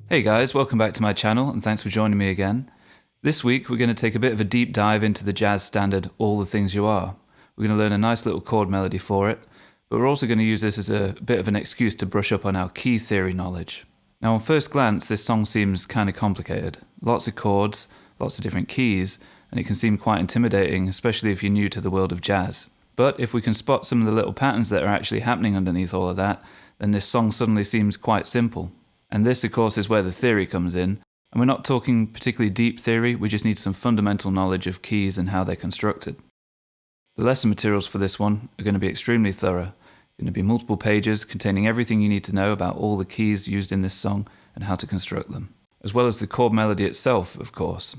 Hey guys, welcome back to my channel and thanks for joining me again. This week we're going to take a bit of a deep dive into the jazz standard All the Things You Are. We're going to learn a nice little chord melody for it, but we're also going to use this as a bit of an excuse to brush up on our key theory knowledge. Now on first glance this song seems kind of complicated. Lots of chords, lots of different keys, and it can seem quite intimidating, especially if you're new to the world of jazz. But if we can spot some of the little patterns that are actually happening underneath all of that, then this song suddenly seems quite simple. And this, of course, is where the theory comes in. And we're not talking particularly deep theory, we just need some fundamental knowledge of keys and how they're constructed. The lesson materials for this one are going to be extremely thorough. Going to be multiple pages containing everything you need to know about all the keys used in this song and how to construct them, as well as the chord melody itself, of course.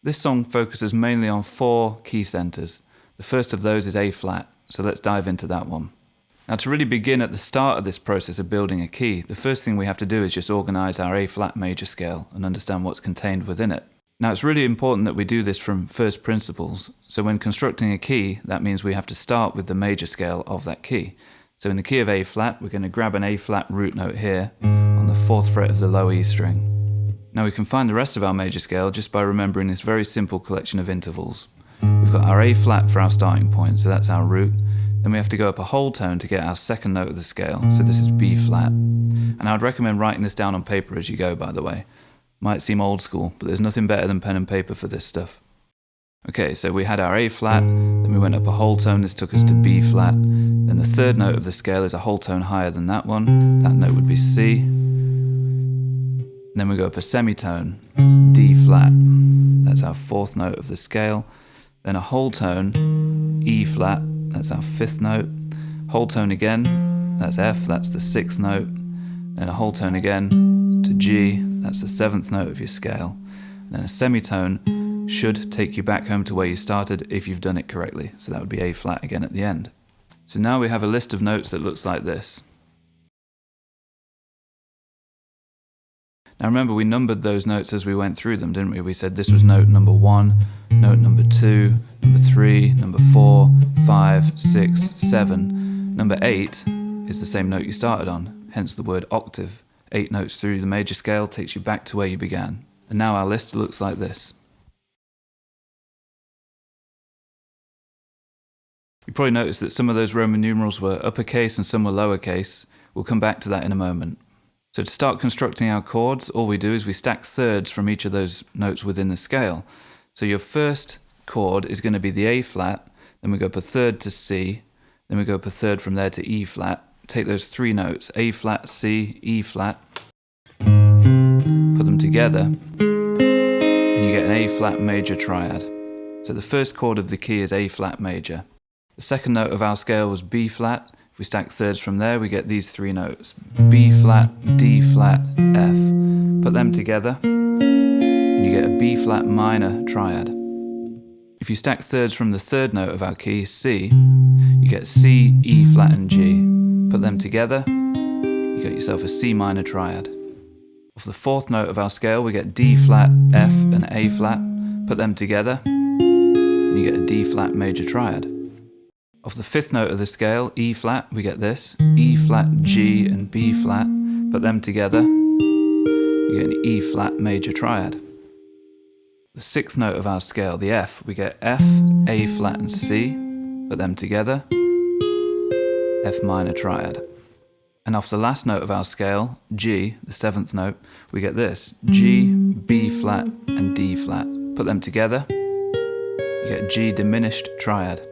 This song focuses mainly on 4 key centers. The first of those is A flat, so let's dive into that one. Now to really begin at the start of this process of building a key, the first thing we have to do is just organize our A flat major scale and understand what's contained within it. Now it's really important that we do this from first principles, so when constructing a key, that means we have to start with the major scale of that key. So in the key of A flat, we're going to grab an A flat root note here on the 4th fret of the low E string. Now we can find the rest of our major scale just by remembering this very simple collection of intervals. We've got our A flat for our starting point, so that's our root. Then we have to go up a whole tone to get our second note of the scale, so this is B flat. And I'd recommend writing this down on paper as you go, by the way. Might seem old school, but there's nothing better than pen and paper for this stuff. Okay, so we had our A flat, then we went up a whole tone, this took us to B flat. Then the third note of the scale is a whole tone higher than that one, that note would be C. Then we go up a semitone, D flat, that's our 4th note of the scale. Then a whole tone, E flat, that's our 5th note. Whole tone again, that's F, that's the 6th note. Then a whole tone again to G, that's the 7th note of your scale. And then a semitone should take you back home to where you started if you've done it correctly. So that would be A flat again at the end. So now we have a list of notes that looks like this. Now remember, we numbered those notes as we went through them, didn't we? We said this was note number 1, note number 2, number 3, number 4, 5, 6, 7. Number 8 is the same note you started on, hence the word octave. 8 notes through the major scale takes you back to where you began. And now our list looks like this. You probably noticed that some of those Roman numerals were uppercase and some were lowercase. We'll come back to that in a moment. So to start constructing our chords, all we do is we stack thirds from each of those notes within the scale. So your first chord is going to be the A flat, then we go up a third to C, then we go up a third from there to E flat. Take those 3 notes, A flat, C, E flat, put them together, and you get an A flat major triad. So the first chord of the key is A flat major. The second note of our scale was B flat. If we stack thirds from there, we get these 3 notes, B flat, D flat, F. Put them together, and you get a B flat minor triad. If you stack thirds from the third note of our key, C, you get C, E flat, and G. Put them together, you get yourself a C minor triad. Off the 4th note of our scale, we get D flat, F, and A flat. Put them together, and you get a D flat major triad. Off the 5th note of the scale, E flat, we get this, E flat, G, and B flat. Put them together, you get an E flat major triad. The 6th note of our scale, the F, we get F, A flat, and C. Put them together, F minor triad. And off the last note of our scale, G, the 7th note, we get this, G, B flat, and D flat. Put them together, you get G diminished triad.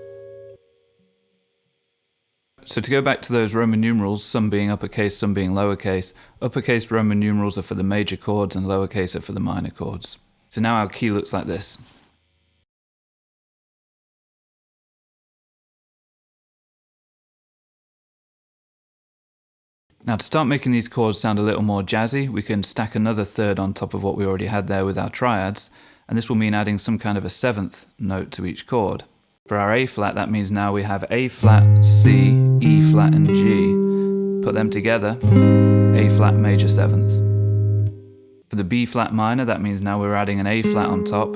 So to go back to those Roman numerals, some being uppercase, some being lowercase, uppercase Roman numerals are for the major chords and lowercase are for the minor chords. So now our key looks like this. Now to start making these chords sound a little more jazzy, we can stack another third on top of what we already had there with our triads, and this will mean adding some kind of a 7th note to each chord. For our A flat, that means now we have A flat, C, E flat, and G. Put them together, A flat major 7th. For the B flat minor, that means now we're adding an A flat on top,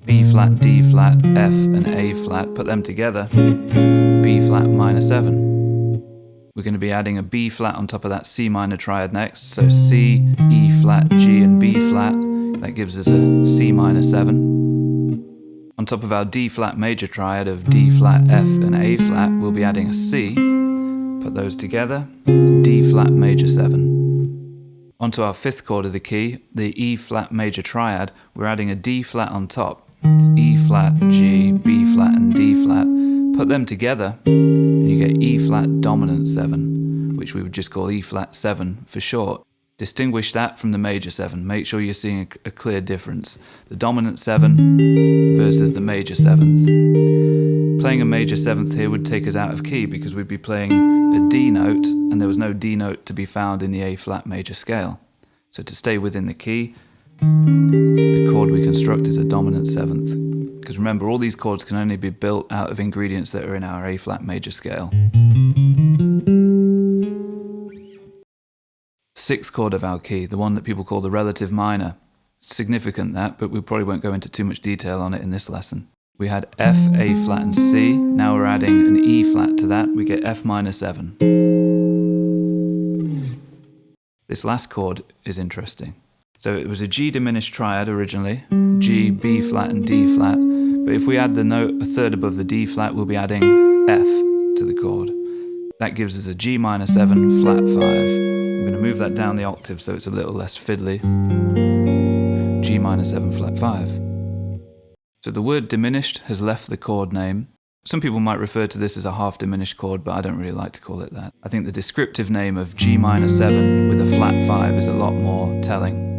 B flat, D flat, F, and A flat. Put them together, B flat minor 7. We're going to be adding a B flat on top of that C minor triad next. So C, E flat, G and B flat. That gives us a C minor 7. On top of our D flat major triad of D flat, F and A flat, we'll be adding a C. Put those together, D flat major 7. Onto our 5th chord of the key, the E flat major triad, we're adding a D flat on top. E flat, G, B flat and D flat. Put them together and you get E flat dominant 7, which we would just call E flat 7 for short. Distinguish that from the major 7. Make sure you're seeing a clear difference. The dominant 7 versus the major 7th. Playing a major 7th here would take us out of key because we'd be playing a D note and there was no D note to be found in the A flat major scale. So to stay within the key, the chord we construct is a dominant 7th. Because remember, all these chords can only be built out of ingredients that are in our A flat major scale. 6th chord of our key, the one that people call the relative minor. Significant that, but we probably won't go into too much detail on it in this lesson. We had F, A flat and C. Now we're adding an E flat to that. We get F minor 7. This last chord is interesting. So it was a G diminished triad originally, G, B flat and D flat. But if we add the note a third above the D flat, we'll be adding F to the chord. That gives us a G minor 7 flat 5. I'm going to move that down the octave so it's a little less fiddly. G minor 7 flat 5. So the word diminished has left the chord name. Some people might refer to this as a half diminished chord, but I don't really like to call it that. I think the descriptive name of G minor 7 with a flat 5 is a lot more telling.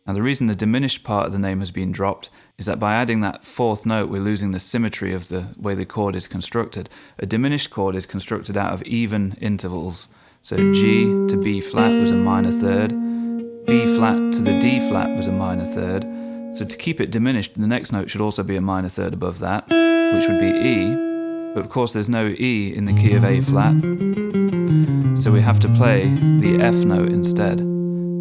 Now the reason the diminished part of the name has been dropped is that by adding that 4th note we're losing the symmetry of the way the chord is constructed. A diminished chord is constructed out of even intervals. So G to B flat was a minor 3rd, B flat to the D flat was a minor 3rd. So to keep it diminished, the next note should also be a minor 3rd above that, which would be E. But of course there's no E in the key of A flat, so we have to play the F note instead,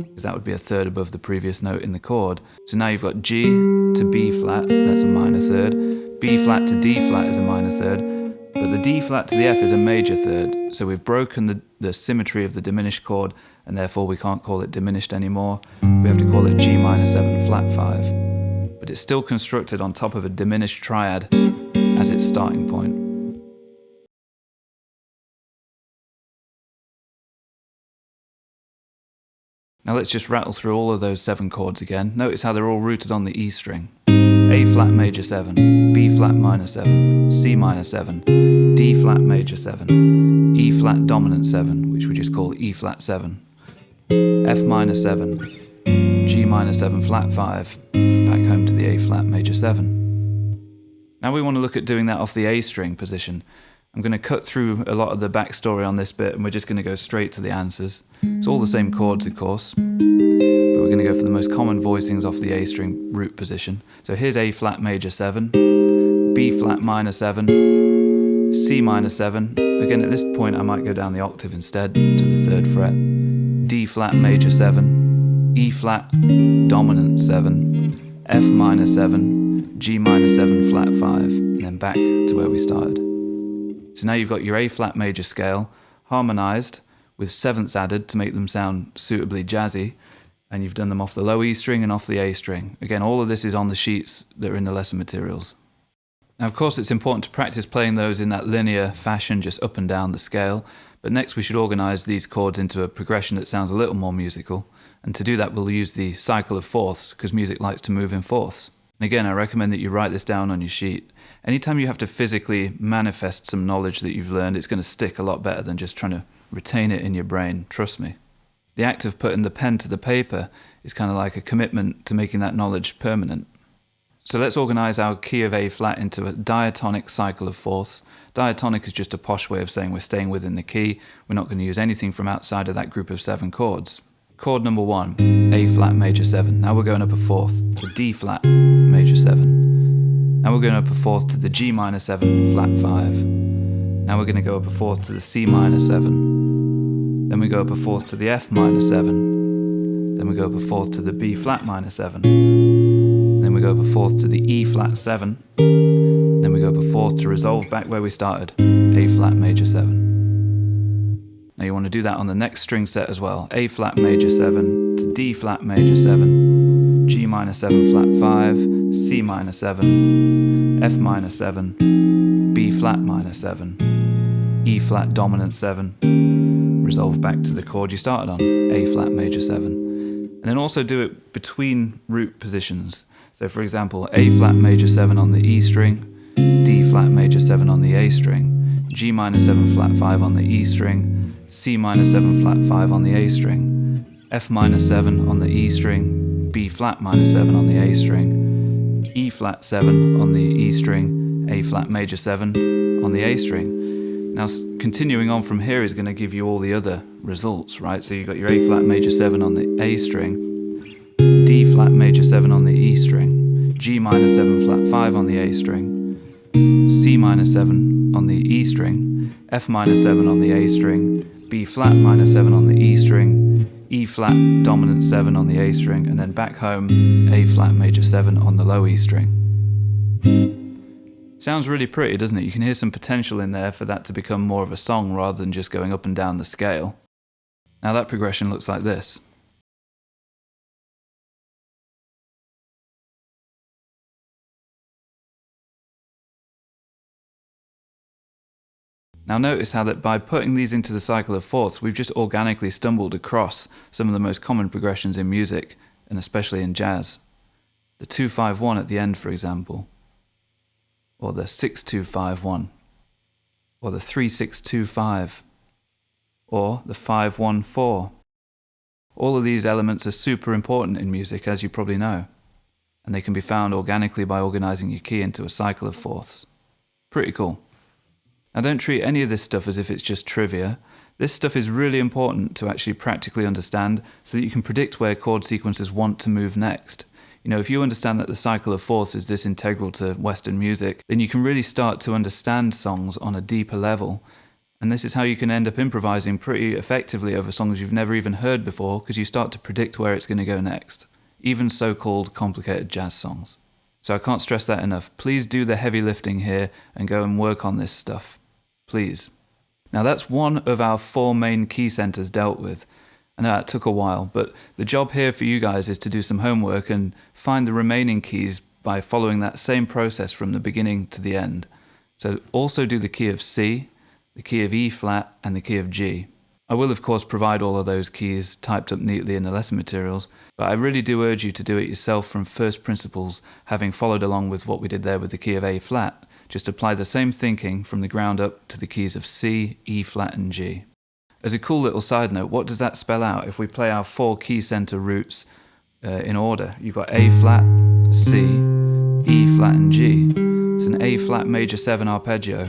because that would be a 3rd above the previous note in the chord. So now you've got G to B flat, that's a minor 3rd, B flat to D flat is a minor 3rd, but the D flat to the F is a major 3rd, so we've broken the symmetry of the diminished chord, and therefore we can't call it diminished anymore. We have to call it G minor 7 flat 5. But it's still constructed on top of a diminished triad as its starting point. Now let's just rattle through all of those 7 chords again. Notice how they're all rooted on the E string. A flat major 7, B flat minor 7, C minor 7, D flat major 7, E flat dominant 7, which we just call E flat 7, F minor 7, G minor 7 flat 5, back home to the A flat major 7. Now we want to look at doing that off the A string position. I'm going to cut through a lot of the backstory on this bit and we're just going to go straight to the answers. It's all the same chords of course, but we're going to go for the most common voicings off the A string root position. So here's A flat major 7, B flat minor 7, C minor 7. Again at this point I might go down the octave instead to the 3rd fret. D flat major 7, E flat dominant 7, F minor 7, G minor 7 flat 5, and then back to where we started. So now you've got your A flat major scale harmonized with 7ths added to make them sound suitably jazzy, and you've done them off the low E string and off the A string. Again, all of this is on the sheets that are in the lesson materials. Now of course it's important to practice playing those in that linear fashion, just up and down the scale, but next we should organize these chords into a progression that sounds a little more musical, and to do that we'll use the cycle of fourths, because music likes to move in fourths. And again, I recommend that you write this down on your sheet. Anytime you have to physically manifest some knowledge that you've learned, it's going to stick a lot better than just trying to retain it in your brain, trust me. The act of putting the pen to the paper is kind of like a commitment to making that knowledge permanent. So let's organise our key of A flat into a diatonic cycle of fourths. Diatonic is just a posh way of saying we're staying within the key. We're not going to use anything from outside of that group of 7 chords. Chord number 1, A flat major 7. Now we're going up a 4th to D flat major 7. Now we're going up a 4th to the G minor 7 flat 5. Now we're going to go up a 4th to the C minor 7. Then we go up a 4th to the F minor 7. Then we go up a 4th to the B flat minor 7. Then we go up a 4th to the E flat 7. Then we go up a 4th to resolve back where we started, A flat major 7. Now you want to do that on the next string set as well. A flat major 7 to D flat major 7, G minor 7 flat 5, C minor 7, F minor 7, B flat minor 7, E flat dominant 7, resolve back to the chord you started on, A flat major 7. And then also do it between root positions. So for example, A flat major 7 on the E string, D flat major 7 on the A string, G minor 7 flat 5 on the E string, C minor 7 flat 5 on the A string, F minor 7 on the E string, B flat minor 7 on the A string, E flat 7 on the E string, A flat major 7 on the A string. Now continuing on from here is going to give you all the other results, right? So you've got your A flat major 7 on the A string, D flat major 7 on the E string, G minor 7 flat 5 on the A string, C minor 7 on the E string, F minor 7 on the A string, B flat minor 7 on the E string, E flat dominant 7 on the A string, and then back home A flat major 7 on the low E string. Sounds really pretty, doesn't it? You can hear some potential in there for that to become more of a song rather than just going up and down the scale. Now that progression looks like this. Now notice how that by putting these into the cycle of fourths, we've just organically stumbled across some of the most common progressions in music, and especially in jazz. The 2-5-1 at the end, for example, or the 6-2-5-1, or the 3-6-2-5, or the 5-1-4. All of these elements are super important in music, as you probably know, and they can be found organically by organizing your key into a cycle of fourths. Pretty cool. Now don't treat any of this stuff as if it's just trivia. This stuff is really important to actually practically understand so that you can predict where chord sequences want to move next. You know, if you understand that the cycle of fourths is this integral to Western music, then you can really start to understand songs on a deeper level. And this is how you can end up improvising pretty effectively over songs you've never even heard before, because you start to predict where it's going to go next. Even so-called complicated jazz songs. So I can't stress that enough. Please do the heavy lifting here and go and work on this stuff. Please. Now that's one of our 4 main key centers dealt with. I know that took a while, but the job here for you guys is to do some homework and find the remaining keys by following that same process from the beginning to the end. So also do the key of C, the key of E flat, and the key of G. I will of course provide all of those keys typed up neatly in the lesson materials, but I really do urge you to do it yourself from first principles, having followed along with what we did there with the key of A flat. Just apply the same thinking from the ground up to the keys of C, E flat, and G. As a cool little side note, what does that spell out if we play our 4 key center roots in order? You've got A flat, C, E flat, and G. It's an A flat major 7 arpeggio.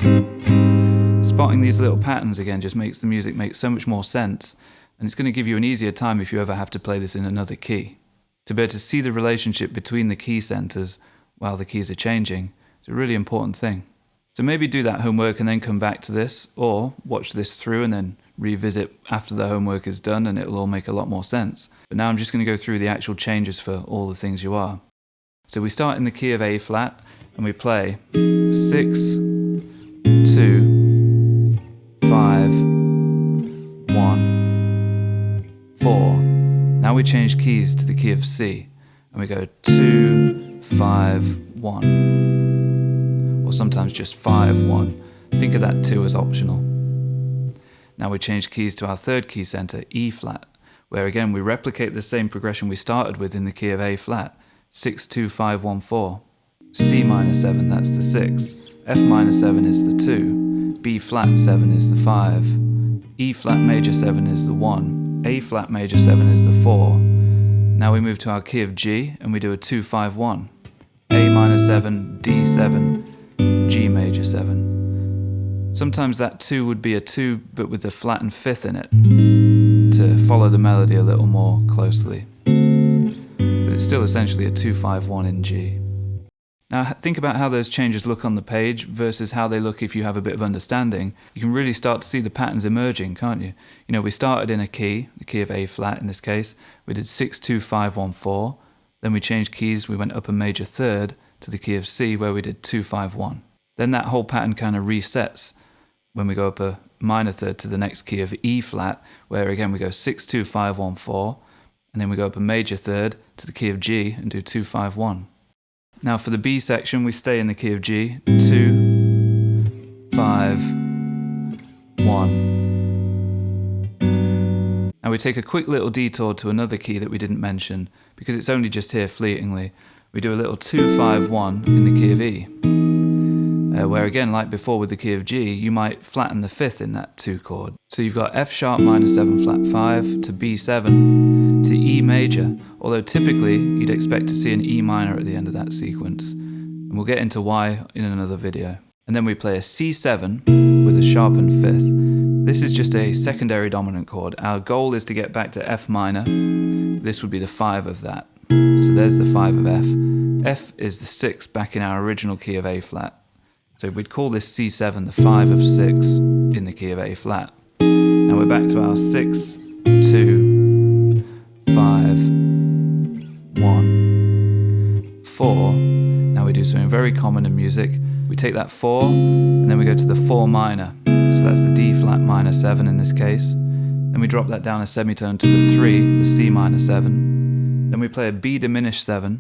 Spotting these little patterns again just makes the music make so much more sense, and it's going to give you an easier time if you ever have to play this in another key. To be able to see the relationship between the key centers while the keys are changing, a really important thing. So maybe do that homework and then come back to this, or watch this through and then revisit after the homework is done, and it'll all make a lot more sense. But now I'm just going to go through the actual changes for all the things you are. So we start in the key of A flat and we play 6, 2, 5, 1, 4. Now we change keys to the key of C and we go 2, 5, 1. Or sometimes just 5, 1. Think of that 2 as optional. Now we change keys to our third key center, E flat, where again we replicate the same progression we started with in the key of A flat, 6, 2, 5, 1, 4. C minor 7, that's the 6. F minor 7 is the 2. B flat 7 is the 5. E flat major 7 is the 1. A flat major 7 is the 4. Now we move to our key of G and we do a 2, 5, 1. A minor 7, D 7. G major 7. Sometimes that 2 would be a 2 but with a flattened 5th in it to follow the melody a little more closely. But it's still essentially a 2-5-1 in G. Now think about how those changes look on the page versus how they look if you have a bit of understanding. You can really start to see the patterns emerging, can't you? You know, we started in a key, the key of A flat in this case. We did 6, 2, 5, 1, 4. Then we changed keys, we went up a major third to the key of C where we did 2, 5, 1. Then that whole pattern kind of resets when we go up a minor third to the next key of E flat, where again we go 6, 2, 5, 1, 4, and then we go up a major third to the key of G and do 2, 5, 1. Now for the B section, we stay in the key of G, 2, 5, 1. Now we take a quick little detour to another key that we didn't mention, because it's only just here fleetingly. We do a little 2, 5, 1 in the key of E, where again, like before with the key of G, you might flatten the 5th in that 2 chord. So you've got F sharp minor 7 flat 5 to B7 to E major, although typically you'd expect to see an E minor at the end of that sequence. And we'll get into why in another video. And then we play a C7 with a sharpened 5th. This is just a secondary dominant chord. Our goal is to get back to F minor. This would be the 5 of that. So there's the 5 of F. F is the 6 back in our original key of A flat. So we'd call this C7 the 5 of 6 in the key of A flat. Now we're back to our 6, 2, 5, 1, 4. Now we do something very common in music. We take that 4 and then we go to the 4 minor. So that's the D flat minor 7 in this case. Then we drop that down a semitone to the 3, the C minor 7. Then we play a B diminished 7,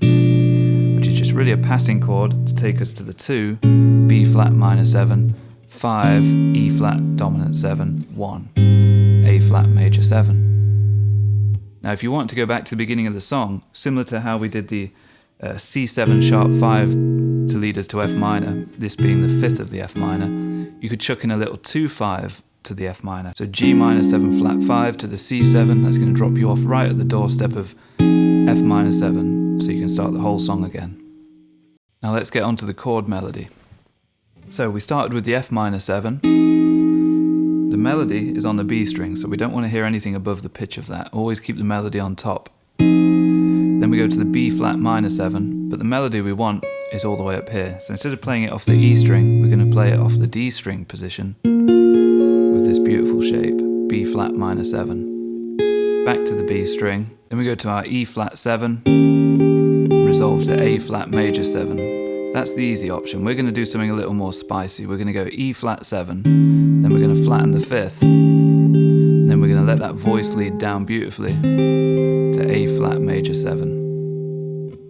which is just really a passing chord to take us to the 2, B flat minor 7, 5, E flat dominant 7, 1, A flat major 7. Now if you want to go back to the beginning of the song, similar to how we did the C7 sharp 5 to lead us to F minor, this being the 5th of the F minor, you could chuck in a little 2, 5 to the F minor. So G minor 7 flat 5 to the C7, that's going to drop you off right at the doorstep of F minor 7, so you can start the whole song again. Now let's get on to the chord melody. So we started with the F minor 7. The melody is on the B string, so we don't want to hear anything above the pitch of that. Always keep the melody on top. Then we go to the B flat minor 7, but the melody we want is all the way up here. So instead of playing it off the E string, we're going to play it off the D string position with this beautiful shape, B flat minor 7. Back to the B string. Then we go to our E flat 7, resolve to A flat major 7. That's the easy option. We're going to do something a little more spicy. We're going to go E flat 7, then we're going to flatten the 5th, and then we're going to let that voice lead down beautifully to A flat major 7.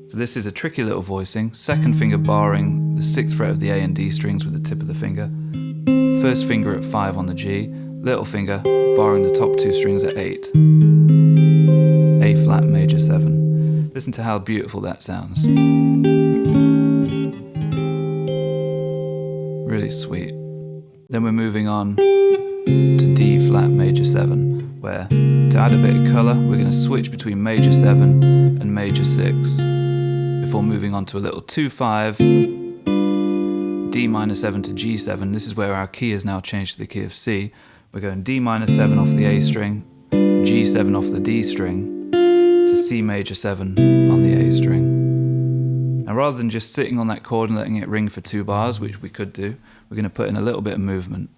So this is a tricky little voicing. Second finger barring the 6th fret of the A and D strings with the tip of the finger. First finger at 5 on the G, little finger barring the top 2 strings at 8. A flat major 7. Listen to how beautiful that sounds. Really sweet. Then we're moving on to D flat major 7, where to add a bit of colour we're going to switch between major 7 and major 6 before moving on to a little 2-5, D minor 7 to G7. This is where our key is now changed to the key of C. We're going D minor 7 off the A string, G7 off the D string to C major 7 on the A string. Now rather than just sitting on that chord and letting it ring for 2 bars, which we could do, we're going to put in a little bit of movement.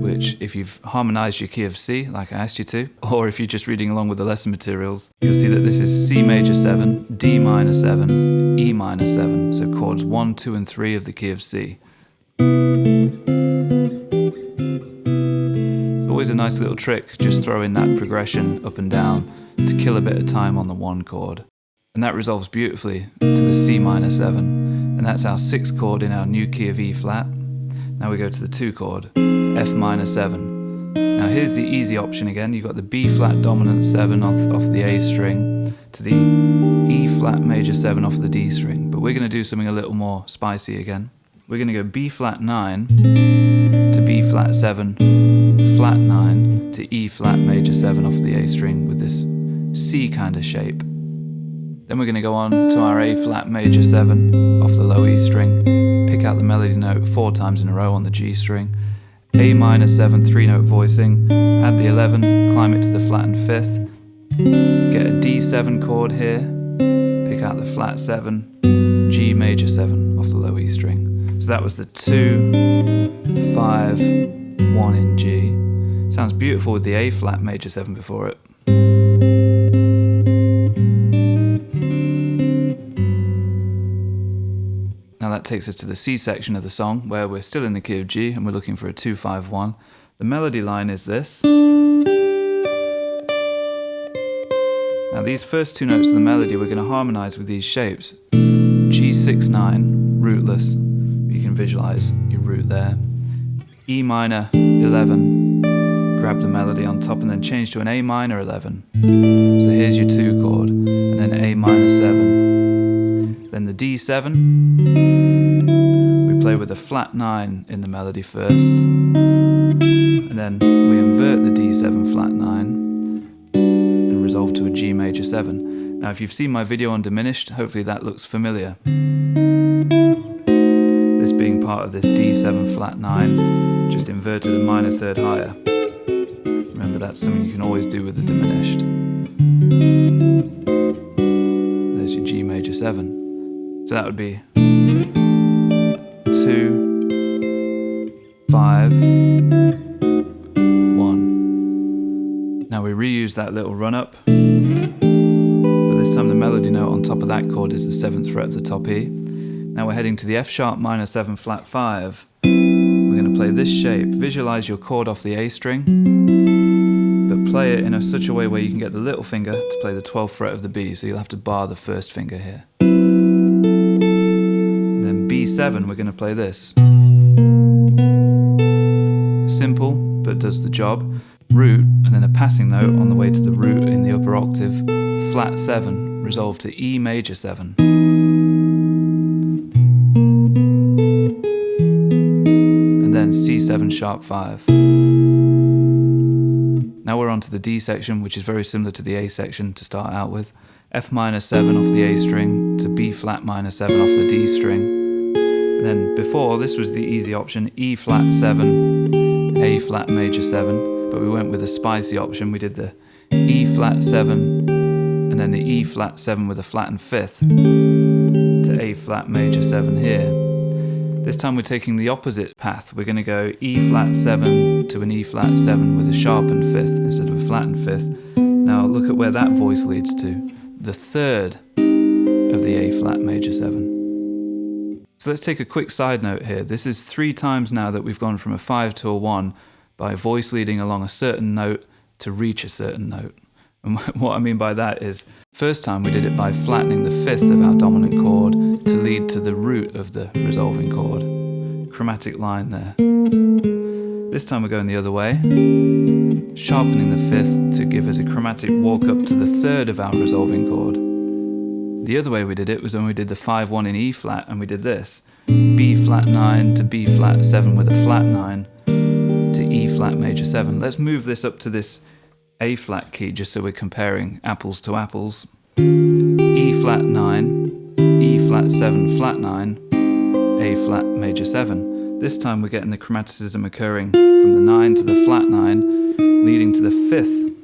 Which, if you've harmonized your key of C, like I asked you to, or if you're just reading along with the lesson materials, you'll see that this is C major 7, D minor 7, E minor 7, so chords 1, 2 and 3 of the key of C. It's always a nice little trick, just throw in that progression up and down to kill a bit of time on the 1 chord. And that resolves beautifully to the C minor 7, and that's our 6th chord in our new key of E flat. Now we go to the 2 chord, F minor 7. Now here's the easy option again. You've got the B flat dominant 7 off the A string to the E flat major 7 off the D string, but we're going to do something a little more spicy again. We're going to go B flat 9 to B flat 7, flat 9 to E flat major 7 off the A string with this C kind of shape. Then we're going to go on to our A flat major 7 off the low E string, pick out the melody note 4 times in a row on the G string, A minor 7 3-note voicing, add the 11, climb it to the flattened 5th, get a D7 chord here, pick out the flat 7, G major 7 off the low E string. So that was the 2, 5, 1 in G. Sounds beautiful with the A flat major 7 before it. Now that that takes us to the C section of the song, where we're still in the key of G and we're looking for a 2-5-1. The melody line is this. Now these first two notes of the melody we're going to harmonize with these shapes. G6-9, rootless. You can visualize your root there. E minor 11, grab the melody on top and then change to an A minor 11. So here's your 2 chord, and then A minor 7. Then the D7, we play with a flat 9 in the melody first, and then we invert the D7 flat 9 and resolve to a G major 7. Now if you've seen my video on diminished, hopefully that looks familiar. This being part of this D7 flat 9, just inverted a minor third higher. Remember, that's something you can always do with the diminished. There's your G major 7. So that would be 2, 5, 1. Now we reuse that little run up, but this time the melody note on top of that chord is the 7th fret of the top E. Now we're heading to the F sharp minor 7 flat 5. We're going to play this shape. Visualize your chord off the A string, but play it in such a way where you can get the little finger to play the 12th fret of the B, so you'll have to bar the first finger here. And then B7, we're going to play this. Simple, but does the job. Root, and then a passing note on the way to the root in the upper octave, flat 7, resolved to E major 7. Then C7 sharp 5. Now we're on to the D section, which is very similar to the A section to start out with. F minor 7 off the A string to B flat minor 7 off the D string. And then before, this was the easy option, E flat 7, A flat major 7, but we went with a spicy option. We did the E flat 7 and then the E flat 7 with a flattened 5th to A flat major 7 here. This time we're taking the opposite path. We're going to go E flat 7 to an E flat 7 with a sharpened 5th instead of a flattened 5th. Now look at where that voice leads to. The 3rd of the A flat major 7. So let's take a quick side note here. This is 3 times now that we've gone from a 5 to a 1 by voice leading along a certain note to reach a certain note. And what I mean by that is, first time we did it by flattening the 5th of our dominant chord to lead to the root of the resolving chord. Chromatic line there. This time we're going the other way, sharpening the 5th to give us a chromatic walk up to the 3rd of our resolving chord. The other way we did it was when we did the 5-1 in E flat, and we did this. B flat 9 to B flat 7 with a flat 9 to E flat major 7. Let's move this up to this A flat key just so we're comparing apples to apples. E flat 9, E flat 7 flat 9, A flat major 7. This time we're getting the chromaticism occurring from the 9 to the flat 9, leading to the 5th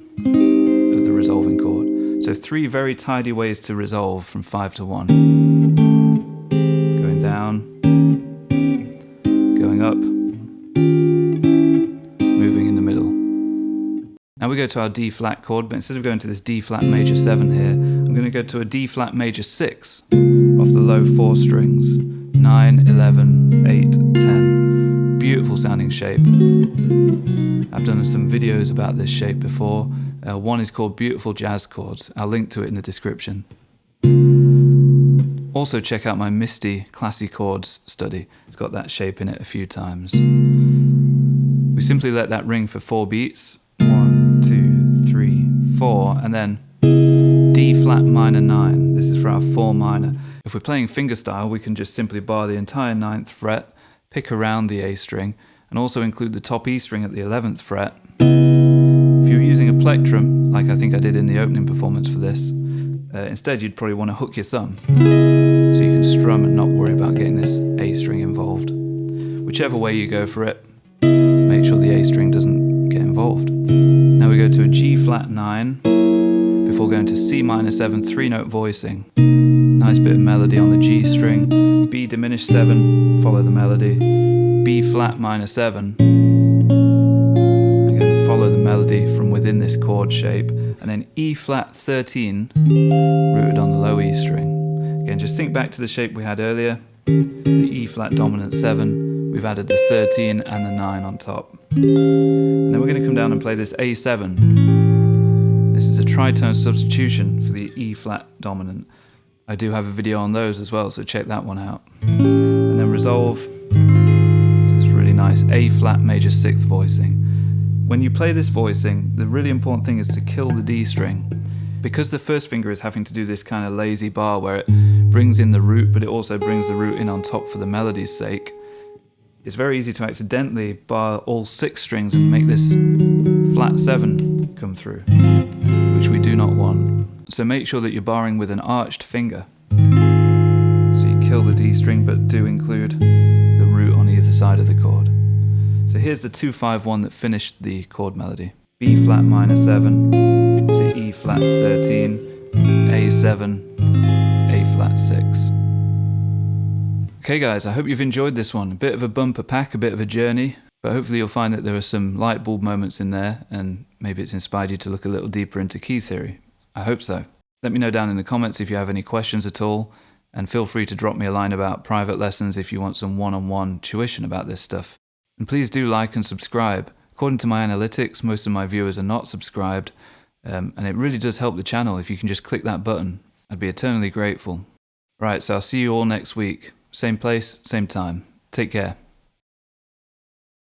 of the resolving chord. So 3 very tidy ways to resolve from 5 to 1. Going down, going up, moving in the middle. Now we go to our D flat chord, but instead of going to this D flat major 7 here, I'm going to go to a D flat major 6 off the low 4 strings. 9, 11, 8, 10. Beautiful sounding shape. I've done some videos about this shape before. One is called Beautiful Jazz Chords. I'll link to it in the description. Also check out my Misty Classy Chords study. It's got that shape in it a few times. We simply let that ring for 4 beats. 1, 2, 3, 4, and then D flat minor 9. This is for our 4 minor. If we're playing fingerstyle, we can just simply bar the entire 9th fret, pick around the A string, and also include the top E string at the 11th fret. If you're using a plectrum, like I think I did in the opening performance for this, instead you'd probably want to hook your thumb, so you can strum and not worry about getting this A string involved. Whichever way you go for it, make sure the A string doesn't get involved. Now we go to a G flat 9, before going to C minor 7, 3-note voicing. Nice bit of melody on the G string, B diminished 7, follow the melody, B flat minor 7, again follow the melody from within this chord shape, and then E flat 13, rooted on the low E string. Again, just think back to the shape we had earlier, the E flat dominant 7, we've added the 13 and the 9 on top. And then we're going to come down and play this A7. This is a tritone substitution for the E flat dominant. I do have a video on those as well, so check that one out. And then resolve to this really nice A flat major 6th voicing. When you play this voicing, the really important thing is to kill the D string. Because the first finger is having to do this kind of lazy bar where it brings in the root, but it also brings the root in on top for the melody's sake, it's very easy to accidentally bar all 6 strings and make this flat 7 come through, which we do not want. So make sure that you're barring with an arched finger. So you kill the D string, but do include the root on either side of the chord. So here's the 2-5-1 that finished the chord melody. B flat minor 7 to E flat 13, A7, A flat 6. Okay guys, I hope you've enjoyed this one. A bit of a bumper pack, a bit of a journey, but hopefully you'll find that there are some light bulb moments in there, and maybe it's inspired you to look a little deeper into key theory. I hope so. Let me know down in the comments if you have any questions at all, and feel free to drop me a line about private lessons if you want some one-on-one tuition about this stuff. And please do like and subscribe. According to my analytics, most of my viewers are not subscribed, and it really does help the channel if you can just click that button. I'd be eternally grateful. Right, so I'll see you all next week. Same place, same time. Take care.